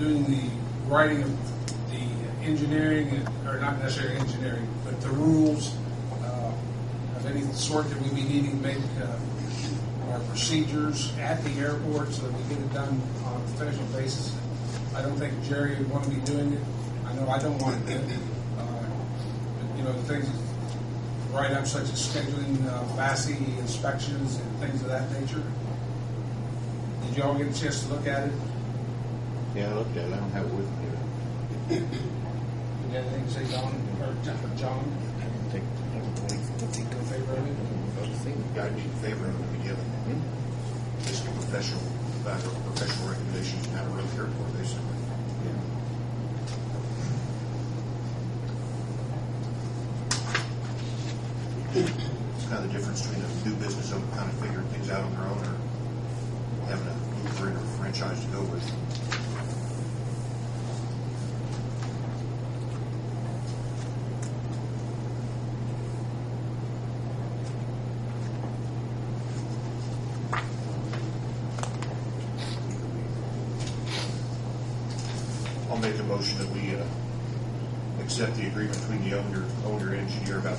doing the writing of the engineering, or not necessarily engineering, but the rules of any sort that we be needing to make our procedures at the airport so that we get it done on a professional basis. I don't think Jerry would want to be doing it. I know I don't want to do it. But, the things that write up such as scheduling VASI inspections and things of that nature. Did you all get a chance to look at it? Yeah, I looked at it. I don't have it with me. You got anything to say, Don, or John? I didn't think In favor of it? I'd be in favor of it to begin with. Just a professional recommendations and how to run the airport, basically. It's kind of the difference between a new business owner kind of figuring things out on their own or having a blueprint or franchise to go with. I'll make a motion that we accept the agreement between the owner and engineer about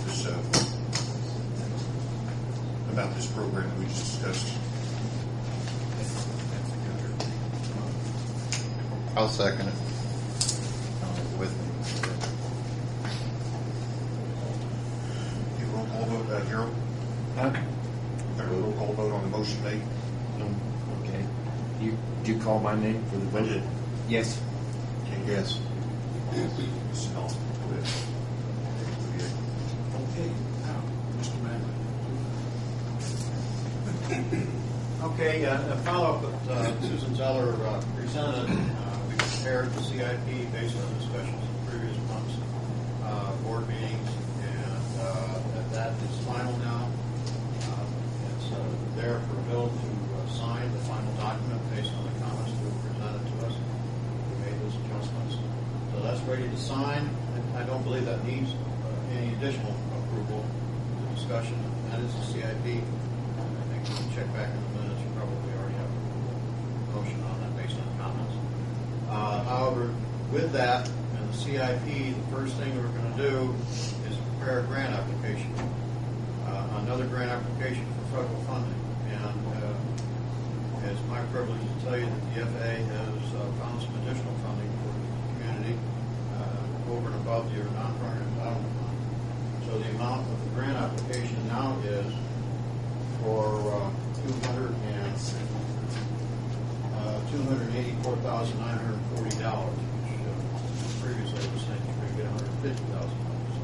this program that we just discussed. I'll second it. With me. You roll call vote, Harold? Okay. Roll call vote on the motion made? Okay. Did you call my name for the vote? I did. Yes. Yes. Smell. Okay, now, Mr. Manley. Okay, a follow-up that Susan Zeller presented. We prepared the CIP based on discussions in previous months, board meetings, and that is final now. It's there for Bill to sign the final document based on the comments that were presented to us. We made those adjustments. So that's ready to sign. I don't believe that needs any additional approval. The discussion, that is the CIP. I think you can check back in the minutes. You probably already have a motion on that based on comments. However, with that and the CIP, the first thing we're going to do is prepare a grant application, another grant application for federal funding. And it's my privilege to tell you that the FAA has found some additional funding for the community over and above your non-primary entitlement fund. So the amount of the grant application now is for $284,940, which previously was saying you're going to get $150,000. So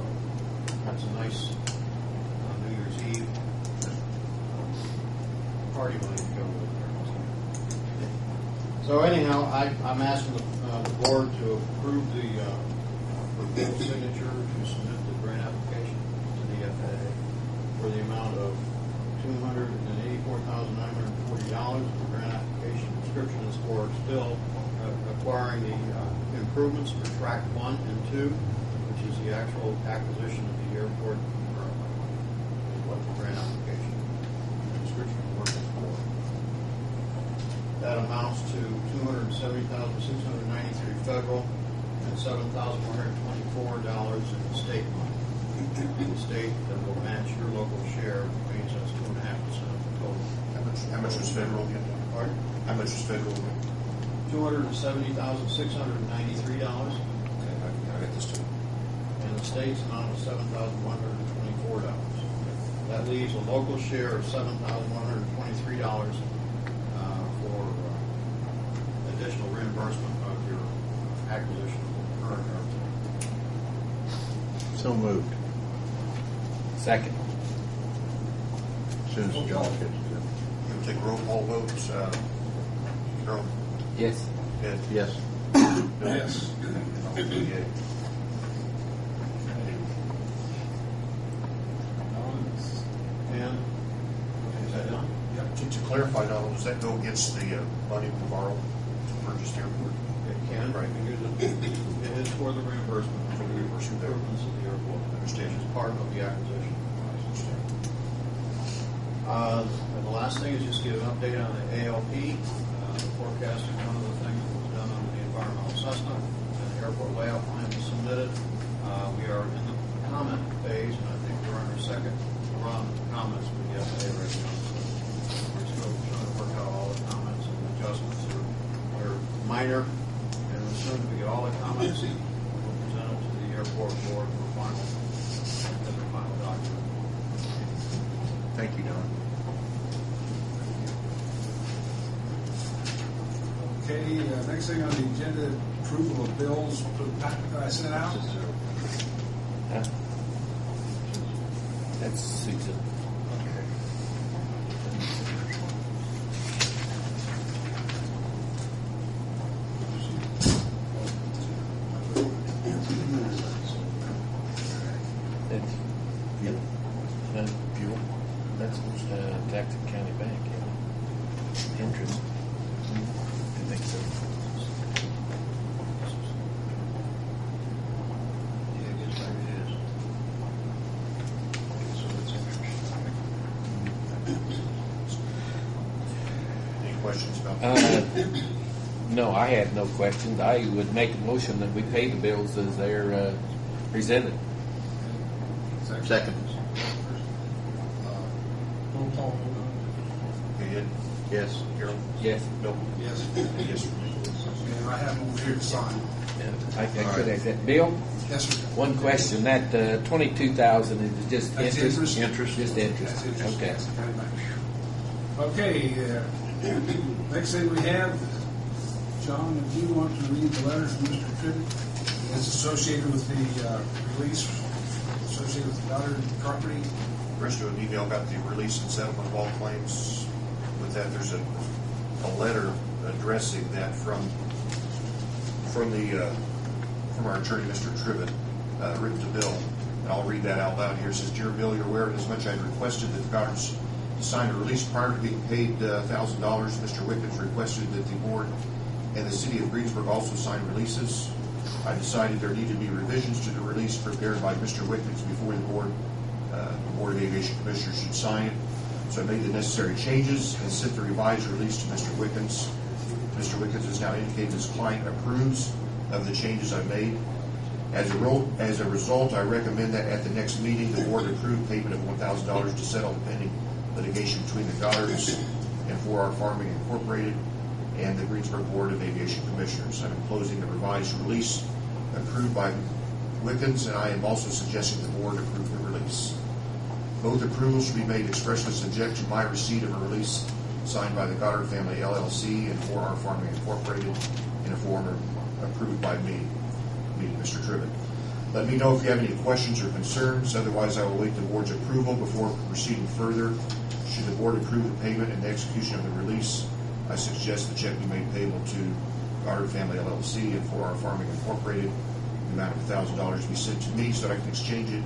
that's a nice New Year's Eve party money to go with there. So anyhow, I'm asking the board to approve the proposed signature to submit the grant application to the FAA for the amount of $284,940. The grant application description is for still acquiring the improvements for track 1 and 2, which is the actual acquisition of the airport, is what the grant application description is working for. That amounts to $270,693 federal and $7,124 in state money. The state that will match your local share means that's 2.5% of the total. How much was federal again? Pardon? How much was federal? $270,693. Okay, I got this too. And the state's amount is $7,124. That leaves a local share of $7,123 for additional reimbursement of your acquisition of the current airplane. So moved. Second. As soon as John gets it. We'll take roll call votes. Carol? Yes. Ed? Yes. Bill? Yes. I'll do yea. And is that done? Yeah, to clarify, Donald, does that go against the money we borrow to purchase the airport? It can, Right. you can use it. It is for the reimbursement for the improvements of the airport. Understand. Which is part of the acquisition. And the last thing is just give an update on the ALP. The forecast is one of the things that was done under the environmental Cessna, and the airport layout plan was submitted. We are in the comment phase, and I think we're on our second run of comments with the FAA right now. So we're still trying to work out all the comments and adjustments. They're minor, and as soon as we get all the comments, we'll present it to the airport board for final document. Thank you, Don. Okay, next thing on the agenda, approval of bills for the packet that I sent out. Huh? That's Susan. That's fuel. Fuel. That's Jackson County Bank. Yeah. Interest. I think so. Yeah, I guess maybe it is. So it's Any questions about that? No, I had no questions. I would make a motion that we pay the bills as they're presented. Second. Roll call vote. Okay, Ed? Yes. Harold? Yes. Bill? Yes. Yes, sir. And I have them over here to sign. I could have said, Bill, Yes, sir. one question. That 22,000 is just That's interest? interest. Just interest. That's interest. Okay. Jackson County Bank. Okay, next thing we have, John, if you want to read the letter from Mr. Tribbitt, it's associated with the release, associated with the Goddard property. The rest of the email got the release and settlement of all claims. With that, there's a letter addressing that from our attorney, Mr. Tribbitt, written to Bill. And I'll read that out loud here. It says, "Dear Bill, you're aware inasmuch I had requested that the Goddards sign a release prior to being paid $1,000. Mr. Wickens requested that the board and the city of Greensburg also sign releases. I decided there needed to be revisions to the release prepared by Mr. Wickens before the Board of Aviation Commissioners should sign it. So I made the necessary changes and sent the revised release to Mr. Wickens. Mr. Wickens has now indicated his client approves of the changes I made. As a result, I recommend that at the next meeting, the board approve payment of $1,000 to settle the pending litigation between the Goddards and 4R Farming Incorporated and the Greensburg Board of Aviation Commissioners. I'm enclosing the revised release approved by Wickens, and I am also suggesting the board approve the release. Both approvals should be made expressly subject to my receipt of a release signed by the Goddard Family LLC and 4R Farming Incorporated in a form approved by me, meaning Mr. Tribbitt. Let me know if you have any questions or concerns. Otherwise, I will await the board's approval before proceeding further. Should the board approve the payment and the execution of the release, I suggest the check be made payable to Goddard Family LLC and 4R Farming Incorporated. The amount of $1,000 be sent to me so that I can exchange it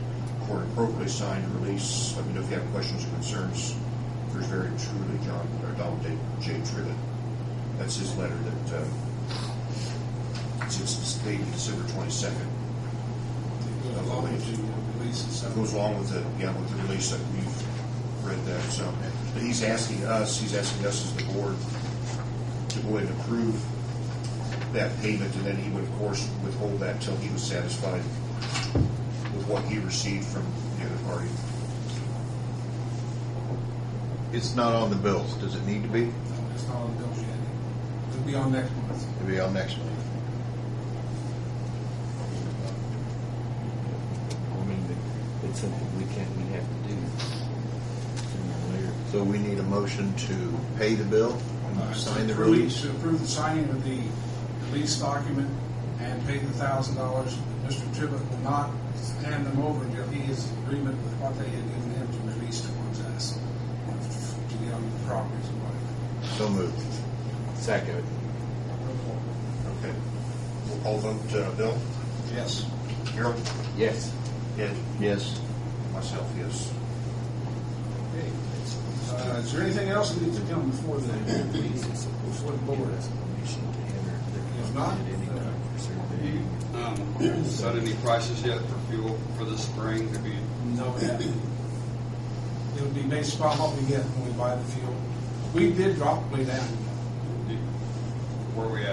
for an appropriately signed release. Let me know if you have questions or concerns. Yours very truly, John, or Donald J. Tribbitt. That's his letter that it's dated December 22nd. Along with the release and It stuff. goes along with the release that we've read that. So, but he's asking us as the board to go ahead and approve that payment, and then he would of course withhold that until he was satisfied with what he received from the other party. It's not on the bills. Does it need to be? No, it's not on the bills yet. It'll be on next month. It'll be on next month. I mean, it's something we have to do sooner or later. So we need a motion to pay the bill and sign the Approve- release. To approve the signing of the release document and pay the $1,000. Mr. Tribbitt will not hand them over until he is in agreement with what they had given him to release towards us to get on the properties and whatever. So moved. Second. Okay. We'll call vote. Bill? Yes. Harold? Yes. Ed? Yes. Myself, yes. Okay. Is there anything else that needs to come before the board? If not, Set any prices yet for fuel for the spring? Have you no, it haven't. It would be based upon what we get when we buy the fuel. We did drop way down. where we at?